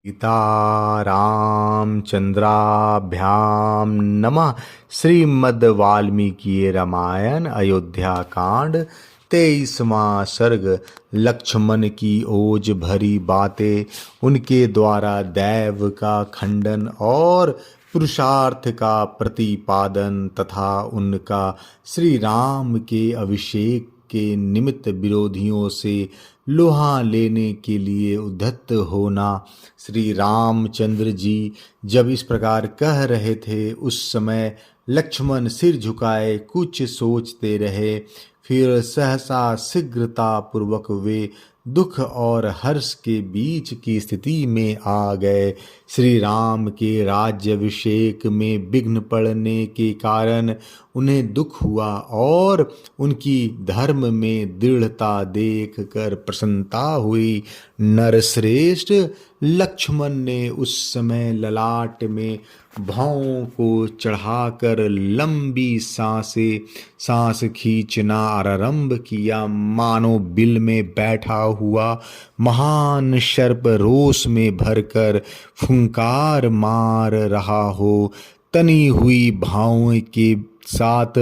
सीता रामचंद्राभ्याम नमः। श्रीमद् वाल्मीकि रामायण अयोध्या कांड 23वां सर्ग। लक्ष्मण की ओज भरी बातें, उनके द्वारा दैव का खंडन और पुरुषार्थ का प्रतिपादन तथा उनका श्री राम के अभिषेक के निमित्त विरोधियों से लोहा लेने के लिए उद्धत होना। श्री रामचंद्र जी जब इस प्रकार कह रहे थे, उस समय लक्ष्मण सिर झुकाए कुछ सोचते रहे। फिर सहसा शीघ्रता पूर्वक वे दुख और हर्ष के बीच की स्थिति में आ गए। श्री राम के राज्याभिषेक में विघ्न पड़ने के कारण उन्हें दुख हुआ और उनकी धर्म में दृढ़ता देख कर प्रसन्नता हुई। नरश्रेष्ठ लक्ष्मण ने उस समय ललाट में भौं को चढ़ाकर लंबी सांस खींचना आरंभ किया, मानो बिल में बैठा हुआ महान सर्प रोष में भरकर फुंकार मार रहा हो। तनी हुई भावों के साथ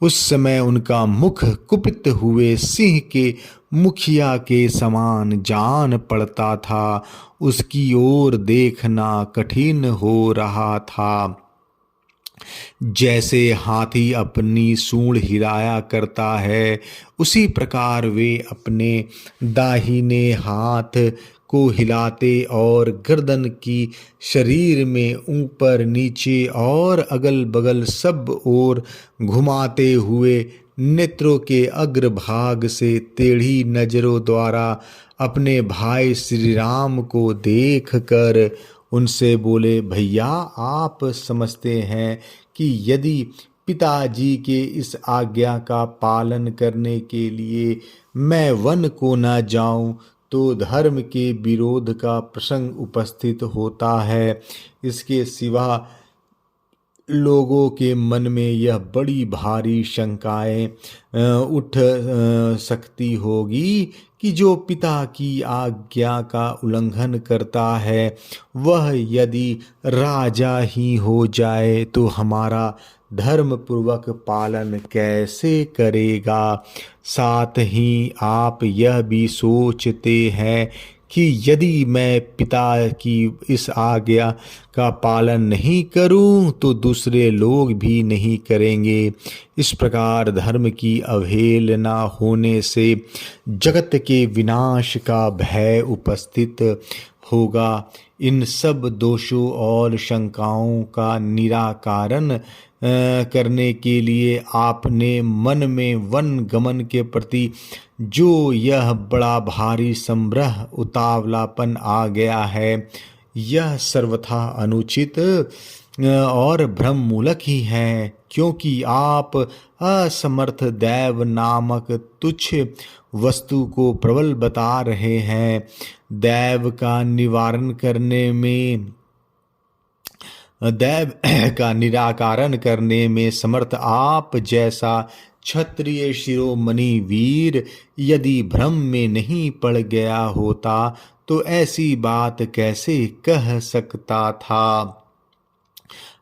उस समय उनका मुख कुपित हुए सिंह के मुखिया के समान जान पड़ता था। उसकी ओर देखना कठिन हो रहा था। जैसे हाथी अपनी सूंड हिलाया करता है, उसी प्रकार वे अपने दाहिने हाथ को हिलाते और गर्दन की शरीर में ऊपर नीचे और अगल बगल सब ओर घुमाते हुए नेत्रों के अग्रभाग से टेढ़ी नजरों द्वारा अपने भाई श्री राम को देख कर उनसे बोले, भैया, आप समझते हैं कि यदि पिताजी के इस आज्ञा का पालन करने के लिए मैं वन को न जाऊं तो धर्म के विरोध का प्रसंग उपस्थित होता है। इसके सिवा लोगों के मन में यह बड़ी भारी शंकाएं उठ सकती होगी कि जो पिता की आज्ञा का उल्लंघन करता है, वह यदि राजा ही हो जाए तो हमारा धर्म पूर्वक पालन कैसे करेगा। साथ ही आप यह भी सोचते हैं कि यदि मैं पिता की इस आज्ञा का पालन नहीं करूं तो दूसरे लोग भी नहीं करेंगे। इस प्रकार धर्म की अवहेलना होने से जगत के विनाश का भय उपस्थित होगा। इन सब दोषों और शंकाओं का निराकरण करने के लिए आपने मन में वन गमन के प्रति जो यह बड़ा भारी संग्रह उतावलापन आ गया है, यह सर्वथा अनुचित और भ्रम मूलक ही है, क्योंकि आप असमर्थ दैव नामक तुच्छ वस्तु को प्रबल बता रहे हैं। दैव का निराकरण करने में समर्थ आप जैसा क्षत्रिय शिरोमणि वीर यदि भ्रम में नहीं पड़ गया होता तो ऐसी बात कैसे कह सकता था।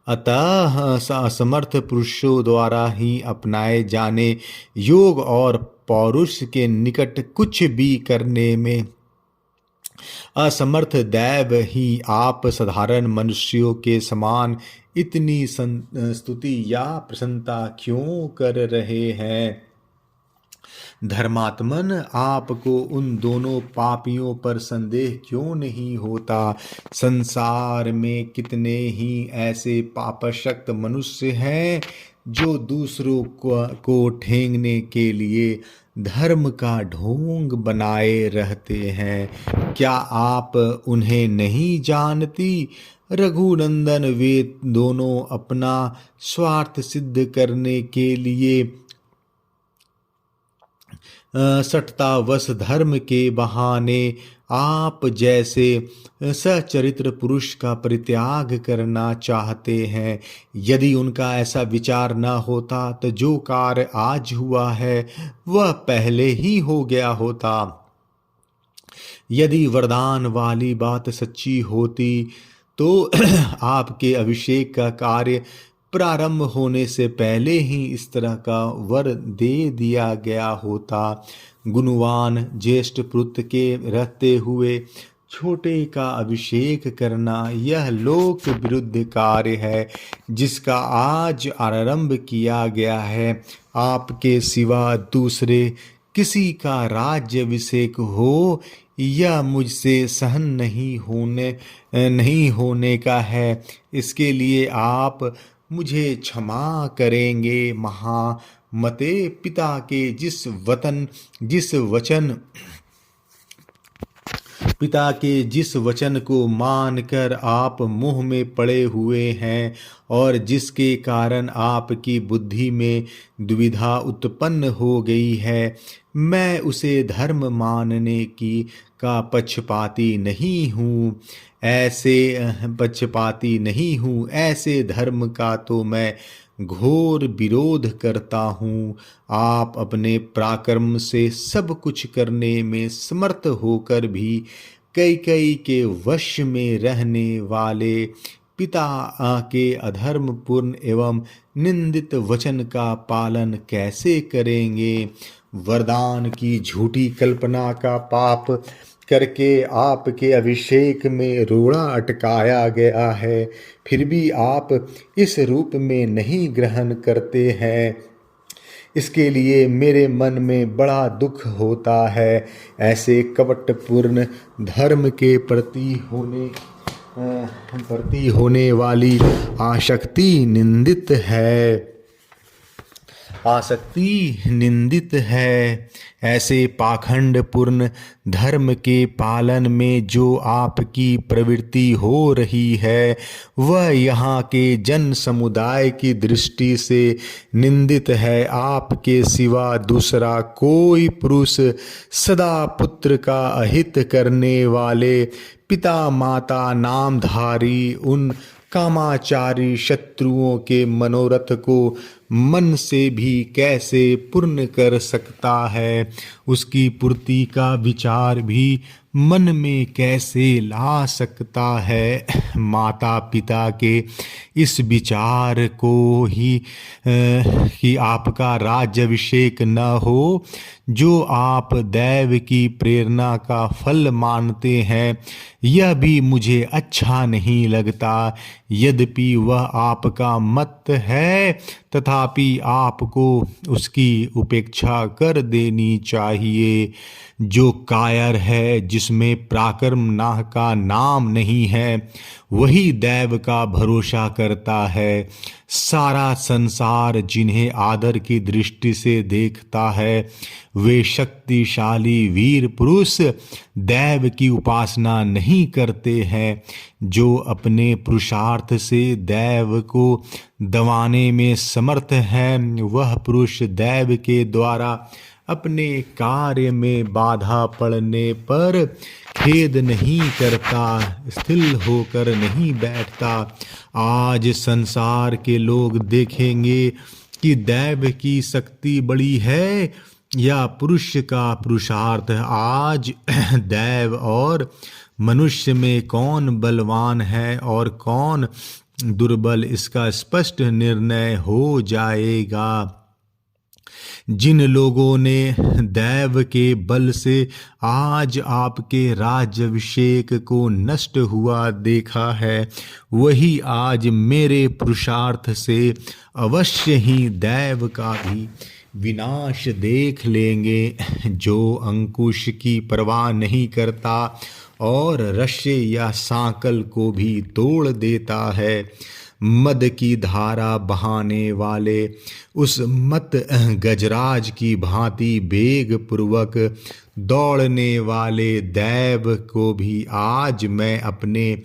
अतः असमर्थ पुरुषों द्वारा ही अपनाए जाने योग और पौरुष के निकट कुछ भी करने में असमर्थ दैव ही आप साधारण मनुष्यों के समान इतनी स्तुति या प्रशंसा क्यों कर रहे हैं। धर्मात्मन, आपको उन दोनों पापियों पर संदेह क्यों नहीं होता। संसार में कितने ही ऐसे पापशक्त मनुष्य हैं जो दूसरों को ठेंगने के लिए धर्म का ढोंग बनाए रहते हैं। क्या आप उन्हें नहीं जानती? रघुनंदन, वे दोनों अपना स्वार्थ सिद्ध करने के लिए सटतावश धर्म के बहाने आप जैसे सचरित्र पुरुष का परित्याग करना चाहते हैं। यदि उनका ऐसा विचार न होता तो जो कार्य आज हुआ है वह पहले ही हो गया होता। यदि वरदान वाली बात सच्ची होती तो आपके अभिषेक का कार्य प्रारंभ होने से पहले ही इस तरह का वर दे दिया गया होता। गुणवान ज्येष्ठ पुत्र के रहते हुए छोटे का अभिषेक करना यह लोक विरुद्ध कार्य है जिसका आज आरंभ किया गया है। आपके सिवा दूसरे किसी का राज्याभिषेक हो यह मुझसे सहन नहीं होने का है। इसके लिए आप मुझे क्षमा करेंगे। महामते, पिता के जिस वचन को मानकर आप मुँह में पड़े हुए हैं और जिसके कारण आपकी बुद्धि में दुविधा उत्पन्न हो गई है, मैं उसे धर्म मानने का पक्षपाती नहीं हूँ। ऐसे धर्म का तो मैं घोर विरोध करता हूँ। आप अपने पराक्रम से सब कुछ करने में समर्थ होकर भी कई के वश में रहने वाले पिता के अधर्मपूर्ण एवं निंदित वचन का पालन कैसे करेंगे। वरदान की झूठी कल्पना का पाप करके आपके अभिषेक में रोड़ा अटकाया गया है, फिर भी आप इस रूप में नहीं ग्रहण करते हैं। इसके लिए मेरे मन में बड़ा दुख होता है। ऐसे कपटपूर्ण धर्म के प्रति होने वाली आसक्ति निंदित है। ऐसे पाखंडपूर्ण धर्म के पालन में जो आपकी प्रवृत्ति हो रही है वह यहाँ के जन समुदाय की दृष्टि से निंदित है। आपके सिवा दूसरा कोई पुरुष सदा पुत्र का अहित करने वाले पिता माता नामधारी उन कामाचारी शत्रुओं के मनोरथ को मन से भी कैसे पूर्ण कर सकता है, उसकी पूर्ति का विचार भी मन में कैसे ला सकता है। माता पिता के इस विचार को ही कि आपका राज्याभिषेक न हो जो आप दैव की प्रेरणा का फल मानते हैं, यह भी मुझे अच्छा नहीं लगता। यद्यपि वह आपका मत है तथापि आपको उसकी उपेक्षा कर देनी चाहिए। जो कायर है, जिसमें पराक्रम का नाम नहीं है, वही दैव का भरोसा करता है। सारा संसार जिन्हें आदर की दृष्टि से देखता है वे शक्तिशाली वीर पुरुष दैव की उपासना नहीं करते हैं। जो अपने पुरुषार्थ से दैव को दबाने में समर्थ है वह पुरुष दैव के द्वारा अपने कार्य में बाधा पड़ने पर खेद नहीं करता, स्थिर होकर नहीं बैठता। आज संसार के लोग देखेंगे कि दैव की शक्ति बड़ी है या पुरुष का पुरुषार्थ। आज दैव और मनुष्य में कौन बलवान है और कौन दुर्बल, इसका स्पष्ट निर्णय हो जाएगा। जिन लोगों ने दैव के बल से आज आपके राज्याभिषेक को नष्ट हुआ देखा है, वही आज मेरे पुरुषार्थ से अवश्य ही दैव का भी विनाश देख लेंगे। जो अंकुश की परवाह नहीं करता और रस्से या सांकल को भी तोड़ देता है, मद की धारा बहाने वाले उस मत गजराज की भांति वेग पूर्वक दौड़ने वाले दैव को भी आज मैं अपने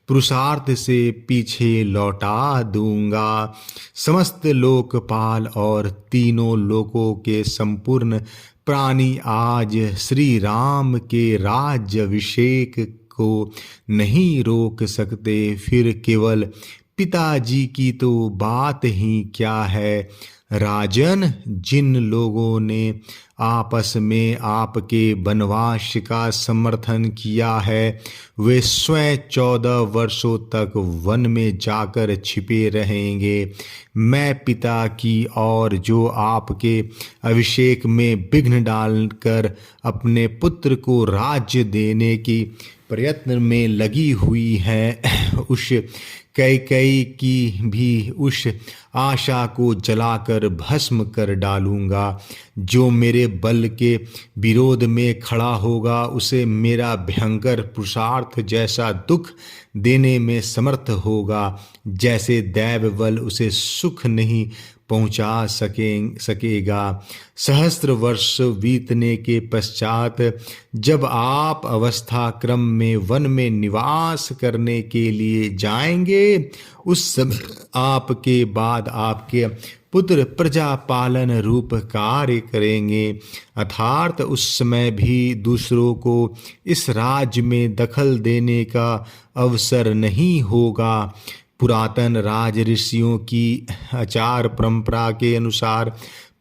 पुरुषार्थ से पीछे लौटा दूंगा। समस्त लोकपाल और तीनों लोकों के संपूर्ण प्राणी आज श्री राम के राज्याभिषेक को नहीं रोक सकते। फिर केवल पिताजी की तो बात ही क्या है, राजन, जिन लोगों ने आपस में आपके वनवास का समर्थन किया है वे स्वयं 14 वर्षों तक वन में जाकर छिपे रहेंगे। मैं पिता की और जो आपके अभिषेक में विघ्न डालकर अपने पुत्र को राज्य देने की प्रयत्न में लगी हुई है उस कैकेयी की भी उस आशा को जलाकर भस्म कर डालूंगा। जो मेरे बल के विरोध में खड़ा होगा उसे मेरा भयंकर पुरुषार्थ जैसा दुख देने में समर्थ होगा जैसे दैव बल उसे सुख नहीं पहुंचा सकेगा। सहस्त्र वर्ष बीतने के पश्चात जब आप अवस्था क्रम में वन में निवास करने के लिए जाएंगे उस समय आपके बाद आपके पुत्र प्रजा पालन रूप कार्य करेंगे। अर्थात उस समय भी दूसरों को इस राज्य में दखल देने का अवसर नहीं होगा। पुरातन राज ऋषियों की आचार परंपरा के अनुसार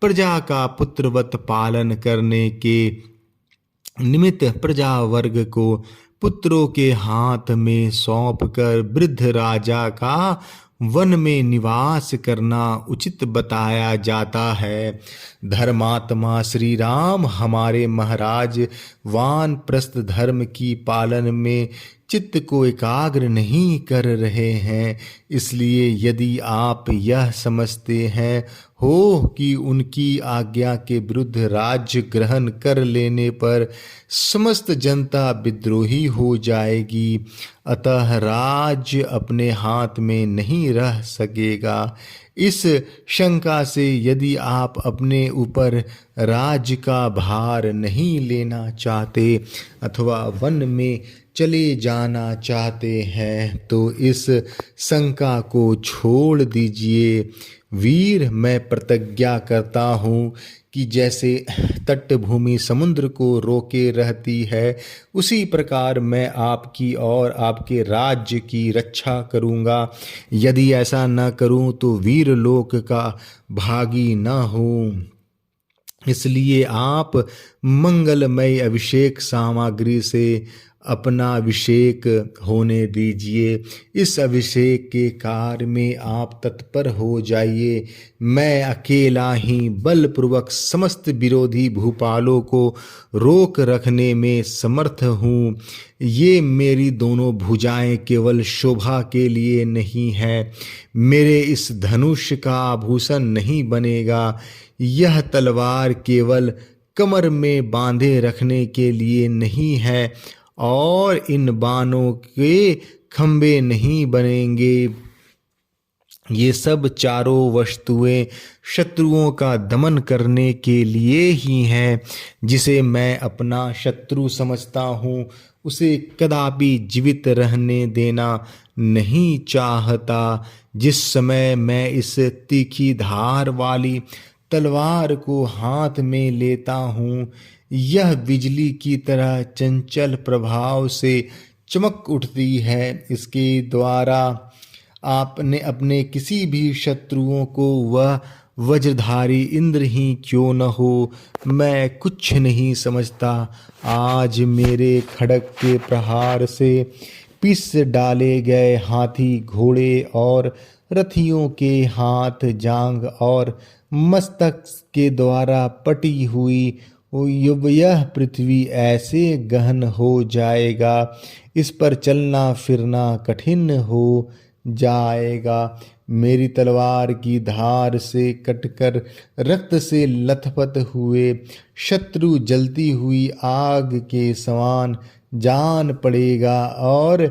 प्रजा का पुत्रवत पालन करने के निमित्त प्रजा वर्ग को पुत्रों के हाथ में सौंपकर वृद्ध राजा का वन में निवास करना उचित बताया जाता है। धर्मात्मा श्री राम हमारे महाराज वानप्रस्थ धर्म की पालन में चित्त को एकाग्र नहीं कर रहे हैं। इसलिए यदि आप यह समझते हैं हो कि उनकी आज्ञा के विरुद्ध राज्य ग्रहण कर लेने पर समस्त जनता विद्रोही हो जाएगी, अतः राज्य अपने हाथ में नहीं रह सकेगा। इस शंका से यदि आप अपने ऊपर राज्य का भार नहीं लेना चाहते अथवा वन में चले जाना चाहते हैं तो इस शंका को छोड़ दीजिए। वीर, मैं प्रतिज्ञा करता हूँ कि जैसे तटभूमि समुद्र को रोके रहती है उसी प्रकार मैं आपकी और आपके राज्य की रक्षा करूँगा। यदि ऐसा न करूँ तो वीर लोक का भागी न हूँ। इसलिए आप मंगलमय अभिषेक सामग्री से अपना अभिषेक होने दीजिए। इस अभिषेक के कार्य में आप तत्पर हो जाइए। मैं अकेला ही बलपूर्वक समस्त विरोधी भूपालों को रोक रखने में समर्थ हूँ। ये मेरी दोनों भुजाएं केवल शोभा के लिए नहीं है, मेरे इस धनुष का आभूषण नहीं बनेगा। यह तलवार केवल कमर में बांधे रखने के लिए नहीं है और इन बाणों के खंभे नहीं बनेंगे। ये सब चारों वस्तुएं शत्रुओं का दमन करने के लिए ही हैं। जिसे मैं अपना शत्रु समझता हूँ उसे कदापि जीवित रहने देना नहीं चाहता। जिस समय मैं इस तीखी धार वाली तलवार को हाथ में लेता हूँ यह बिजली की तरह चंचल प्रभाव से चमक उठती है। इसके द्वारा आपने अपने किसी भी शत्रुओं को वह वज्रधारी इंद्र ही क्यों न हो मैं कुछ नहीं समझता। आज मेरे खड्ग के प्रहार से पीस डाले गए हाथी घोड़े और रथियों के हाथ जांग और मस्तक के द्वारा पटी हुई यह पृथ्वी ऐसे गहन हो जाएगा, इस पर चलना फिरना कठिन हो जाएगा। मेरी तलवार की धार से कटकर रक्त से लथपथ हुए शत्रु जलती हुई आग के समान जान पड़ेगा और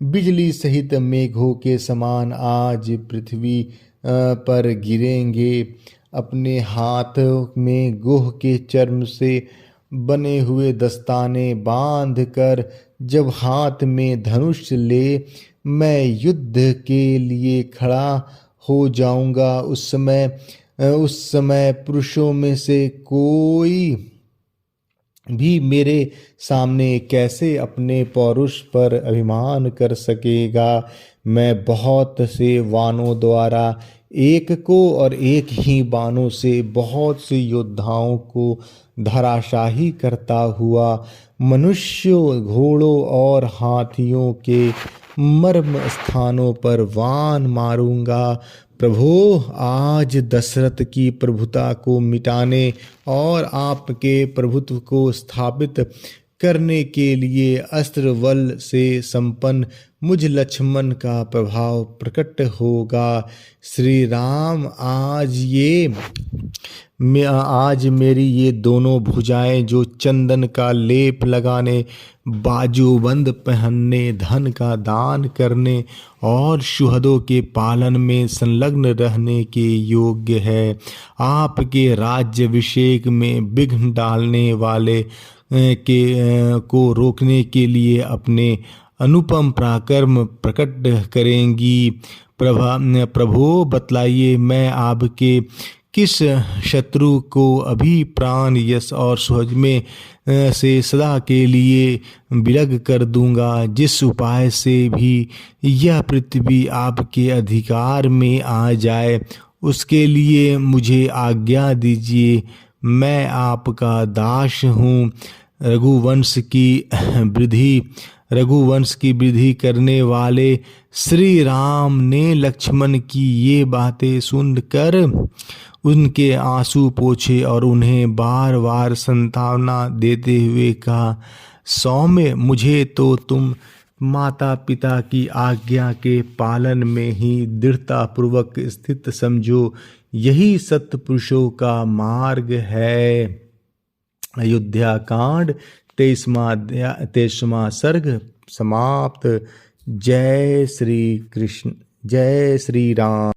बिजली सहित मेघों के समान आज पृथ्वी पर गिरेंगे। अपने हाथ में गोह के चर्म से बने हुए दस्ताने बांध कर जब हाथ में धनुष ले मैं युद्ध के लिए खड़ा हो जाऊंगा उस समय पुरुषों में से कोई भी मेरे सामने कैसे अपने पौरुष पर अभिमान कर सकेगा। मैं बहुत से वानों द्वारा एक को और एक ही बाणों से बहुत से योद्धाओं को धराशाही करता हुआ मनुष्यों, घोड़ों और हाथियों के मर्म स्थानों पर वाण मारूंगा। प्रभो, आज दशरथ की प्रभुता को मिटाने और आपके प्रभुत्व को स्थापित करने के लिए अस्त्र बल से संपन्न मुझ लक्ष्मण का प्रभाव प्रकट होगा। श्री राम, आज मेरी ये दोनों भुजाएं जो चंदन का लेप लगाने, बाजूबंद पहनने, धन का दान करने और शुहदों के पालन में संलग्न रहने के योग्य है, आपके राज्याभिषेक में विघ्न डालने वाले को रोकने के लिए अपने अनुपम पराक्रम प्रकट करेंगी। प्रभु, बतलाइए, मैं आपके किस शत्रु को अभी प्राण, यश और स्वज में से सदा के लिए विलग कर दूंगा। जिस उपाय से भी यह पृथ्वी आपके अधिकार में आ जाए, उसके लिए मुझे आज्ञा दीजिए। मैं आपका दास हूँ। रघुवंश की वृद्धि करने वाले श्री राम ने लक्ष्मण की ये बातें सुनकर उनके आंसू पोंछे और उन्हें बार बार सांत्वना देते हुए कहा, सौम्य, मुझे तो तुम माता पिता की आज्ञा के पालन में ही दृढ़ता पूर्वक स्थित समझो। यही सत्य पुरुषों का मार्ग है। अयोध्या कांड 23वां सर्ग समाप्त। जय श्री कृष्ण, जय श्री राम।